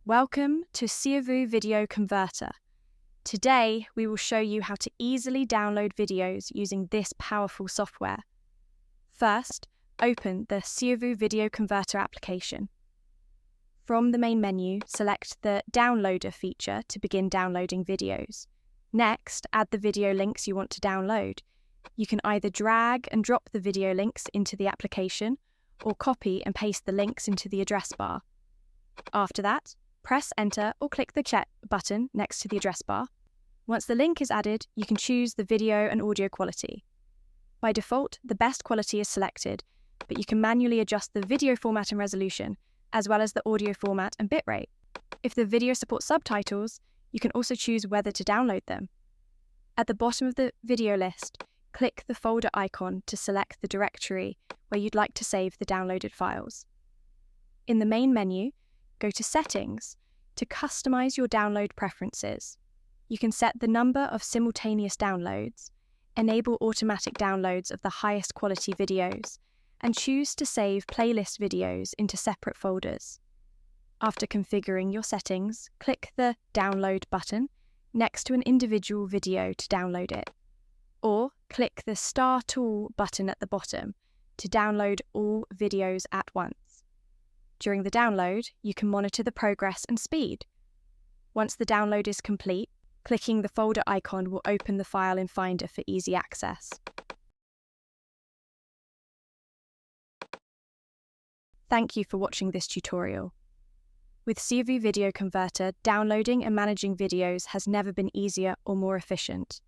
Welcome to Siovue Video Converter. Today, we will show you how to easily download videos using this powerful software. First, open the Siovue Video Converter application. From the main menu, select the Downloader feature to begin downloading videos. Next, add the video links you want to download. You can either drag and drop the video links into the application or copy and paste the links into the address bar. After that, press Enter or click the check button next to the address bar. Once the link is added, you can choose the video and audio quality. By default, the best quality is selected, but you can manually adjust the video format and resolution, as well as the audio format and bitrate. If the video supports subtitles, you can also choose whether to download them. At the bottom of the video list, click the folder icon to select the directory where you'd like to save the downloaded files. In the main menu, go to Settings to customize your download preferences. You can set the number of simultaneous downloads, enable automatic downloads of the highest quality videos, and choose to save playlist videos into separate folders. After configuring your settings, click the Download button next to an individual video to download it, or click the Star Tool button at the bottom to download all videos at once. During the download, you can monitor the progress and speed. Once the download is complete, clicking the folder icon will open the file in Finder for easy access. Thank you for watching this tutorial. With Siovue Video Converter, downloading and managing videos has never been easier or more efficient.